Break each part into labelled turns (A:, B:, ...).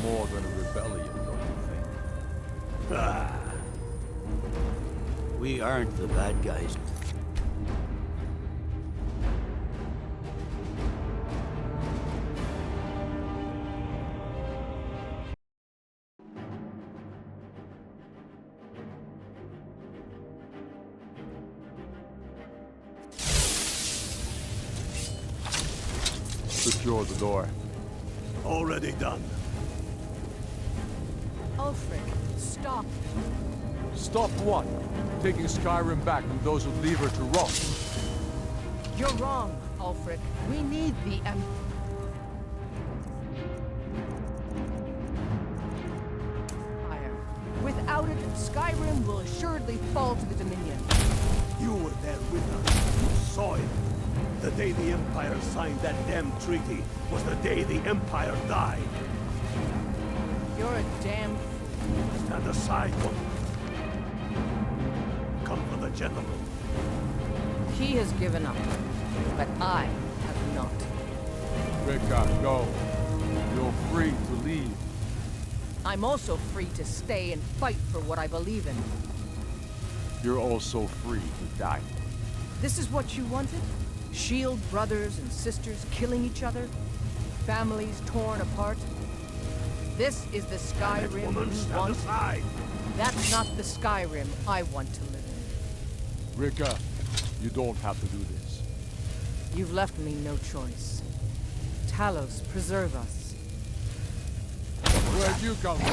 A: more than a rebellion, don't you think?
B: Ah. We aren't the bad guys.
A: Secure the door.
C: Already done.
D: Ulfric, stop.
A: Stop what? Taking Skyrim back from those who leave her to rot.
D: You're wrong, Ulfric. We need the Empire. Without it, Skyrim will assuredly fall to the Dominion.
C: You were there with us. You saw it. The day the Empire signed that damn treaty was the day the Empire died.
D: You're a damn fool.
C: Stand aside, woman. Come for the gentleman.
D: He has given up, but I have not.
A: Rika, go. You're free to leave.
D: I'm also free to stay and fight for what I believe in.
A: You're also free to die.
D: This is what you wanted? Shield brothers and sisters killing each other? Families torn apart? This is the Skyrim
C: Woman,
D: you
C: stand
D: want?
C: aside.
D: That's not the Skyrim I want to live in.
A: Rika, you don't have to do this.
D: You've left me no choice. Talos, preserve us.
A: Where'd you come from?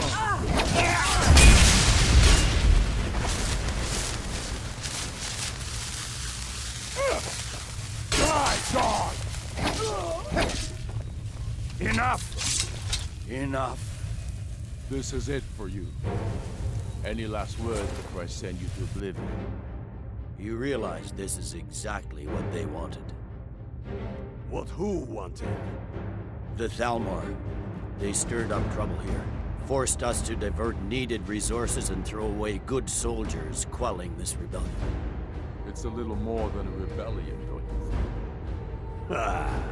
A: Die, dog!
B: Enough! Enough.
A: This is it for you. Any last words before I send you to oblivion?
B: You realize this is exactly what they wanted.
C: What who wanted?
B: The Thalmor. They stirred up trouble here. Forced us to divert needed resources and throw away good soldiers, quelling this rebellion.
A: It's a little more than a rebellion, don't you think?
C: Ah.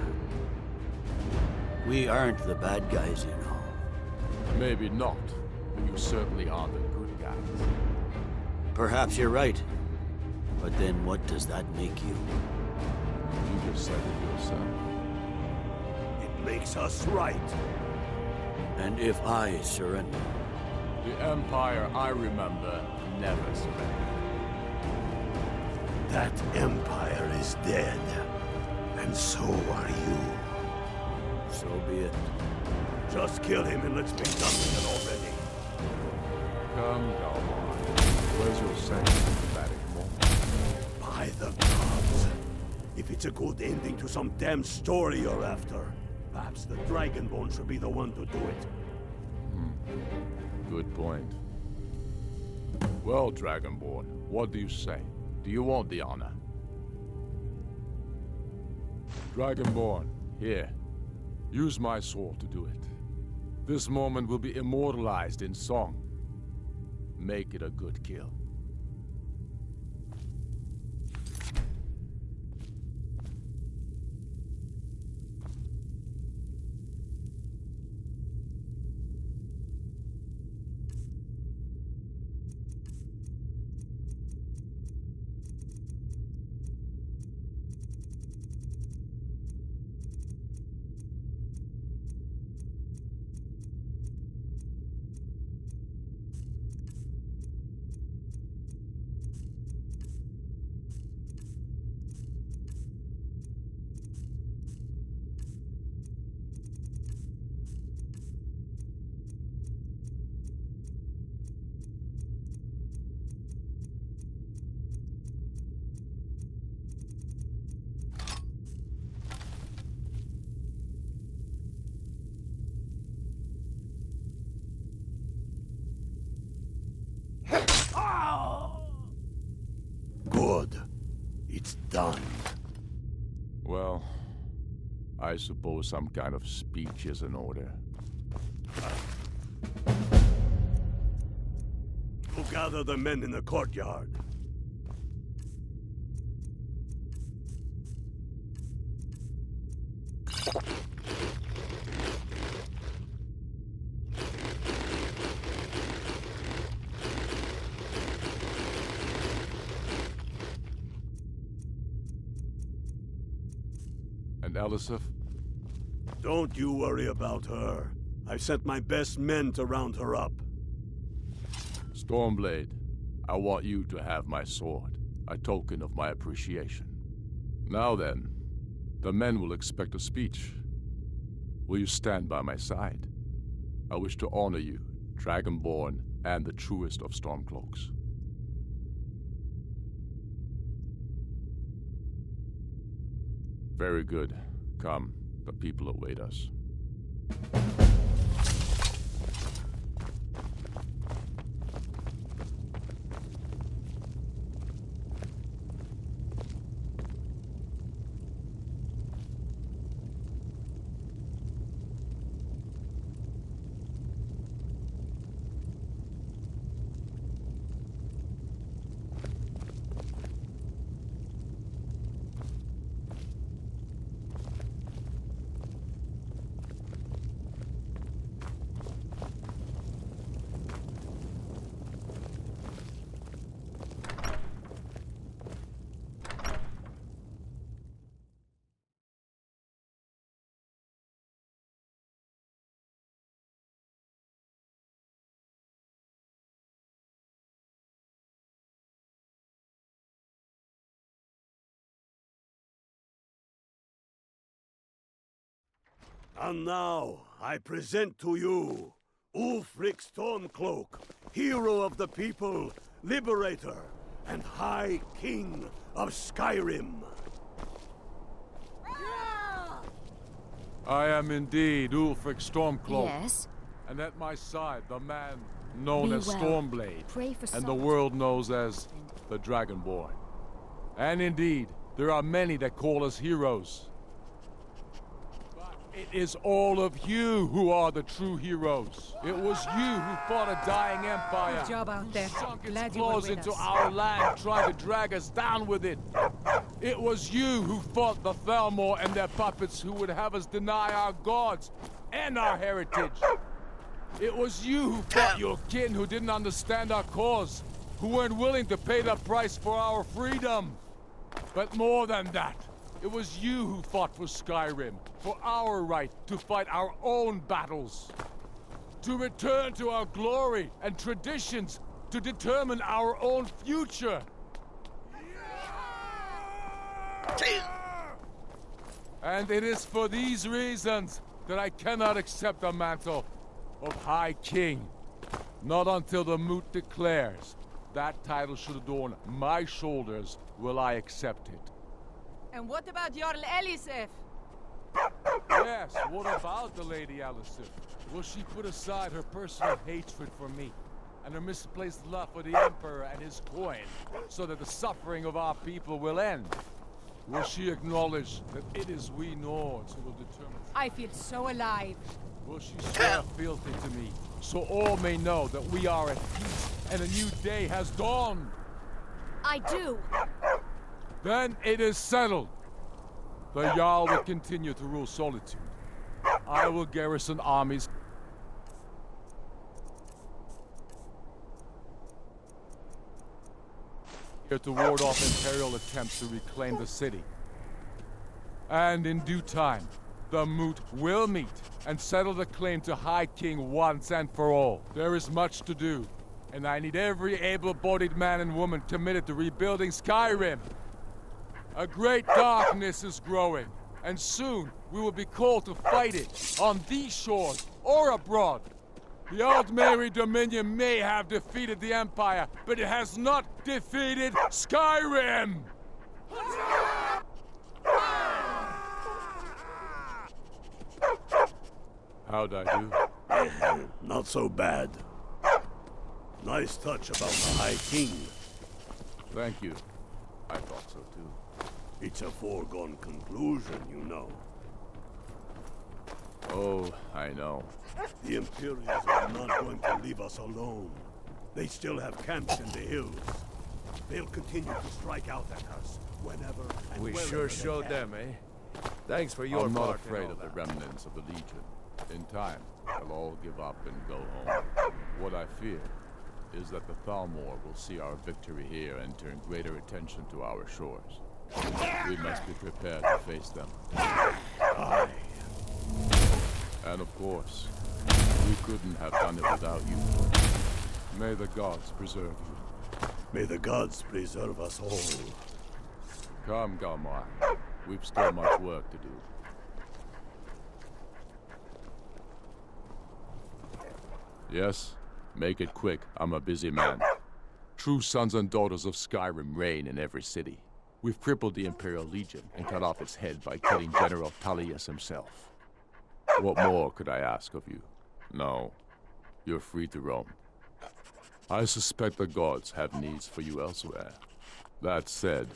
B: We aren't the bad guys, you know.
A: Maybe not, but you certainly are the good guys.
B: Perhaps you're right. But then what does that make you?
A: You just said it yourself.
C: It makes us right.
B: And if I surrender?
A: The Empire I remember never surrendered.
C: That Empire is dead. And so are you.
B: So be it.
C: Just kill him and let's be done with it already.
A: Come on. Where's your second dramatic moment?
C: By the gods. If it's a good ending to some damn story you're after, perhaps the Dragonborn should be the one to do it.
A: Good point. Well, Dragonborn, what do you say? Do you want the honor? Dragonborn, here. Use my sword to do it. This moment will be immortalized in song. Make it a good kill.
C: Good. It's done.
A: Well, I suppose some kind of speech is in order.
C: Go gather the men in the courtyard.
A: And Elisif?
C: Don't you worry about her. I've sent my best men to round her up.
A: Stormblade, I want you to have my sword, a token of my appreciation. Now then, the men will expect a speech. Will you stand by my side? I wish to honor you, Dragonborn, and the truest of Stormcloaks. Very good. Come, the people await us.
C: And now, I present to you Ulfric Stormcloak, hero of the people, liberator, and High King of Skyrim.
A: I am indeed Ulfric Stormcloak.
E: Yes?
A: And at my side, the man known
E: Be
A: as
E: well.
A: Stormblade.
E: Pray for
A: and the
E: salt.
A: world knows as the Dragonborn. And indeed, there are many that call us heroes. But it is all of you who are the true heroes. It was you who fought a dying empire.
D: Good job out there.
A: Sunk its
D: Glad you were
A: claws
D: with
A: into
D: us.
A: our land, trying to drag us down with it. It was you who fought the Thalmor and their puppets who would have us deny our gods and our heritage. It was you who fought your kin who didn't understand our cause, who weren't willing to pay the price for our freedom. But more than that, it was you who fought for Skyrim, for our right to fight our own battles. To return to our glory and traditions, to determine our own future. And it is for these reasons that I cannot accept the mantle of High King. Not until the Moot declares that title should adorn my shoulders will I accept it.
D: And what about Jarl Elisif?
A: Yes, what about the Lady Alicent? Will she put aside her personal hatred for me and her misplaced love for the Emperor and his coin so that the suffering of our people will end? Will she acknowledge that it is we Nords who will determine?
D: I feel so alive.
A: Will she swear fealty to me so all may know that we are at peace and a new day has dawned?
E: I do.
A: Then it is settled. The Jarl will continue to rule Solitude. I will garrison armies here to ward off Imperial attempts to reclaim the city. And in due time, the Moot will meet and settle the claim to High King once and for all. There is much to do, and I need every able-bodied man and woman committed to rebuilding Skyrim. A great darkness is growing, and soon we will be called to fight it, on these shores or abroad. The Aldmeri Dominion may have defeated the Empire, but it has not defeated Skyrim! How'd I do?
C: Not so bad. Nice touch about the High King.
A: Thank you. I thought so too.
C: It's a foregone conclusion, you know.
A: Oh, I know.
C: The Imperials are not going to leave us alone. They still have camps in the hills. They'll continue to strike out at us whenever and
F: We
C: wherever
F: sure
C: they
F: showed
C: can.
F: them, eh? Thanks for your
A: I'm not
F: part in
A: afraid
F: all
A: of the
F: that.
A: remnants of the Legion. In time, they'll all give up and go home. What I fear is that the Thalmor will see our victory here and turn greater attention to our shores. We must be prepared to face them.
C: Aye.
A: And of course, we couldn't have done it without you. May the gods preserve you.
C: May the gods preserve us all.
A: Come, Galmar. We've still much work to do. Yes? Make it quick. I'm a busy man. True sons and daughters of Skyrim reign in every city. We've crippled the Imperial Legion and cut off its head by killing General Tullius himself. What more could I ask of you? No. You're free to roam. I suspect the gods have needs for you elsewhere. That said,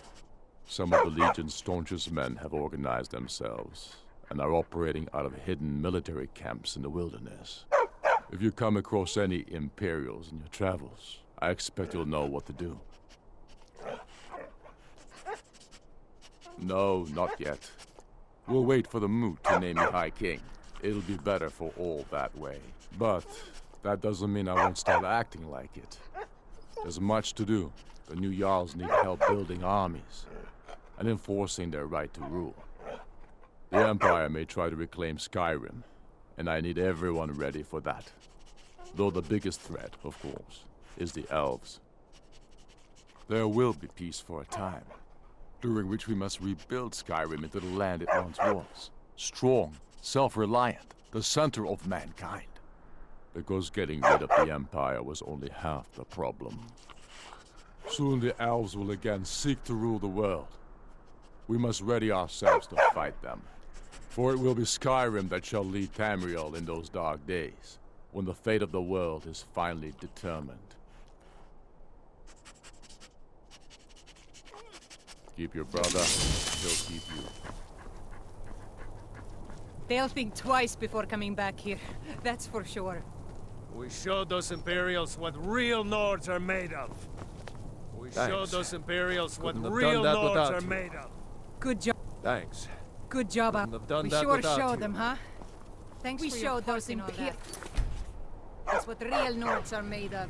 A: some of the Legion's staunchest men have organized themselves and are operating out of hidden military camps in the wilderness. If you come across any Imperials in your travels, I expect you'll know what to do. No, not yet. We'll wait for the moot to name you High King. It'll be better for all that way. But that doesn't mean I won't start acting like it. There's much to do. The new Jarls need help building armies and enforcing their right to rule. The Empire may try to reclaim Skyrim, and I need everyone ready for that. Though the biggest threat, of course, is the elves. There will be peace for a time, during which we must rebuild Skyrim into the land it once was. Strong, self-reliant, the center of mankind. Because getting rid of the Empire was only half the problem. Soon the elves will again seek to rule the world. We must ready ourselves to fight them. For it will be Skyrim that shall lead Tamriel in those dark days, when the fate of the world is finally determined. Keep your brother, he'll keep you.
G: They'll think twice before coming back here, that's for sure.
F: We showed those Imperials what real Nords are made of. We showed those Imperials what real Nords are made of.
G: Good job.
F: Thanks.
G: Good job.
F: Couldn't have done
G: We
F: that
G: sure
F: without
G: showed
F: you.
G: them, huh? Thanks
E: We
G: for
E: showed
G: your
E: those
G: and all that.
E: That's what real Nords are made of.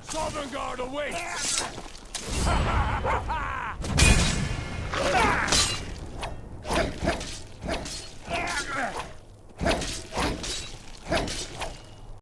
A: Southern Guard awaits!